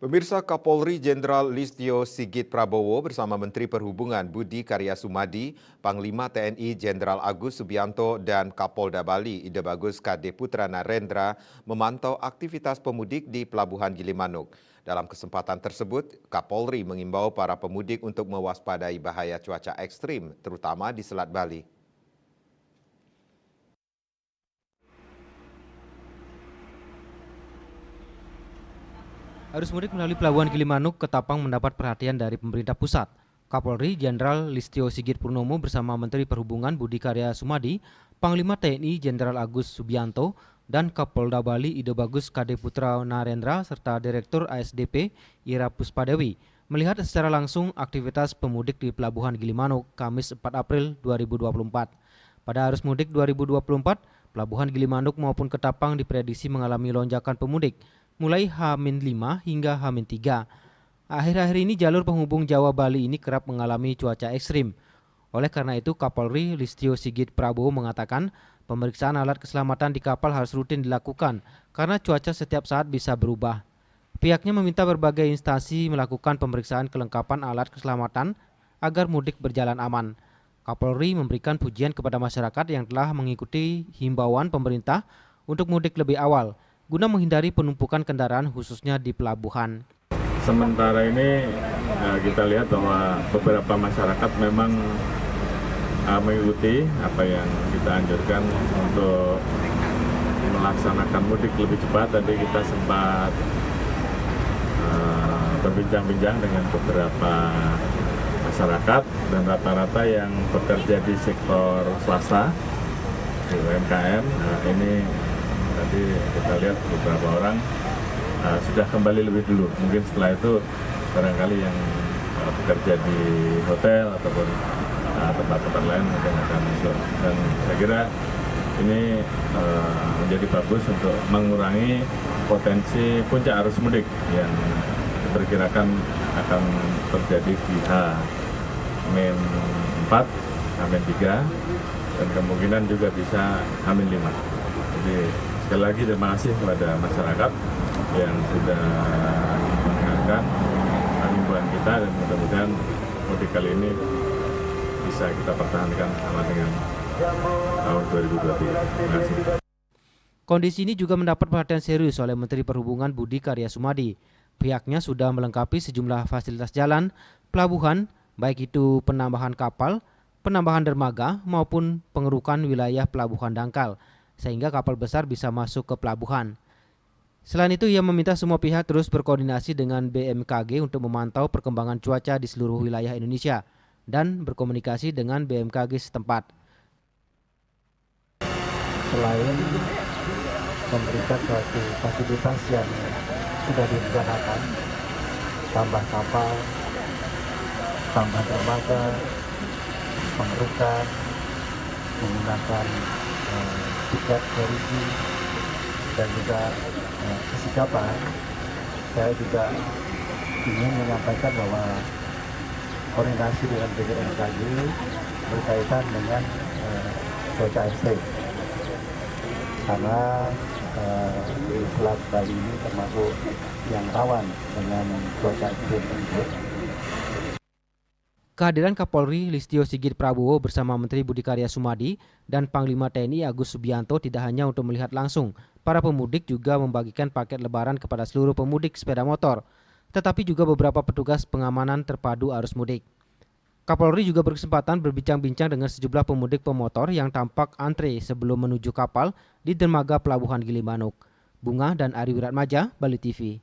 Pemirsa, Kapolri Jenderal Listio Sigit Prabowo bersama Menteri Perhubungan Budi Karya Sumadi, Panglima TNI Jenderal Agus Subianto dan Kapolda Bali Ide Bagus KD Putra Narendra memantau aktivitas pemudik di Pelabuhan Gilimanuk. Dalam kesempatan tersebut, Kapolri mengimbau para pemudik untuk mewaspadai bahaya cuaca ekstrim, terutama di Selat Bali. Arus mudik melalui Pelabuhan Gilimanuk ke Tapang mendapat perhatian dari pemerintah pusat. Kapolri Jenderal Listio Sigit Purnomo bersama Menteri Perhubungan Budi Karya Sumadi, Panglima TNI Jenderal Agus Subianto, dan Kapolda Bali Ide Bagus KD Putra Narendra serta Direktur ASDP Ira Puspadewi melihat secara langsung aktivitas pemudik di Pelabuhan Gilimanuk Kamis 4 April 2024. Pada arus mudik 2024, Pelabuhan Gilimanuk maupun Ketapang diprediksi mengalami lonjakan pemudik mulai H-5 hingga H-3. Akhir-akhir ini jalur penghubung Jawa Bali ini kerap mengalami cuaca ekstrim. Oleh karena itu, Kapolri Listio Sigit Prabowo mengatakan pemeriksaan alat keselamatan di kapal harus rutin dilakukan karena cuaca setiap saat bisa berubah. Pihaknya meminta berbagai instansi melakukan pemeriksaan kelengkapan alat keselamatan agar mudik berjalan aman. Kapolri memberikan pujian kepada masyarakat yang telah mengikuti himbauan pemerintah untuk mudik lebih awal guna menghindari penumpukan kendaraan khususnya di pelabuhan. Sementara ini kita lihat bahwa beberapa masyarakat memang mengikuti apa yang kita anjurkan untuk melaksanakan mudik lebih cepat. Tadi kita sempat berbincang-bincang dengan beberapa masyarakat dan rata-rata yang bekerja di sektor swasta, di UMKM. Ini tadi kita lihat beberapa orang sudah kembali lebih dulu. Mungkin setelah itu barangkali yang bekerja di hotel ataupun tempat-tempat lain mungkin akan masuk. Dan saya kira ini menjadi bagus untuk mengurangi potensi puncak arus mudik yang diperkirakan akan terjadi di H-4, H-3, dan kemungkinan juga bisa H-5. Jadi sekali lagi terima kasih kepada masyarakat yang sudah mendengarkan himbauan kita dan mudah-mudahan mudik kali ini bisa kita pertahankan sama dengan tahun 2023. Terima kasih. Kondisi ini juga mendapat perhatian serius oleh Menteri Perhubungan Budi Karya Sumadi. Pihaknya sudah melengkapi sejumlah fasilitas jalan, pelabuhan, baik itu penambahan kapal, penambahan dermaga maupun pengerukan wilayah pelabuhan dangkal, sehingga kapal besar bisa masuk ke pelabuhan. Selain itu, ia meminta semua pihak terus berkoordinasi dengan BMKG untuk memantau perkembangan cuaca di seluruh wilayah Indonesia dan berkomunikasi dengan BMKG setempat. Selain memberikan suatu fasilitas yang sudah direncanakan, tambah kapal, tambah dermaga, pengerukan, menggunakan tiket korupsi dan juga kesikapan, saya juga ingin menyampaikan bahwa koordinasi dengan BMKG berkaitan dengan cuaca ekstrim, karena di Selat Bali ini termasuk yang rawan dengan cuaca ekstrim tersebut. Kehadiran Kapolri Listio Sigit Prabowo bersama Menteri Budi Karya Sumadi dan Panglima TNI Agus Subianto tidak hanya untuk melihat langsung, para pemudik juga membagikan paket lebaran kepada seluruh pemudik sepeda motor, tetapi juga beberapa petugas pengamanan terpadu arus mudik. Kapolri juga berkesempatan berbincang-bincang dengan sejumlah pemudik pemotor yang tampak antre sebelum menuju kapal di dermaga Pelabuhan Gilimanuk. Bunga dan Ari Wiratmaja, Bali TV.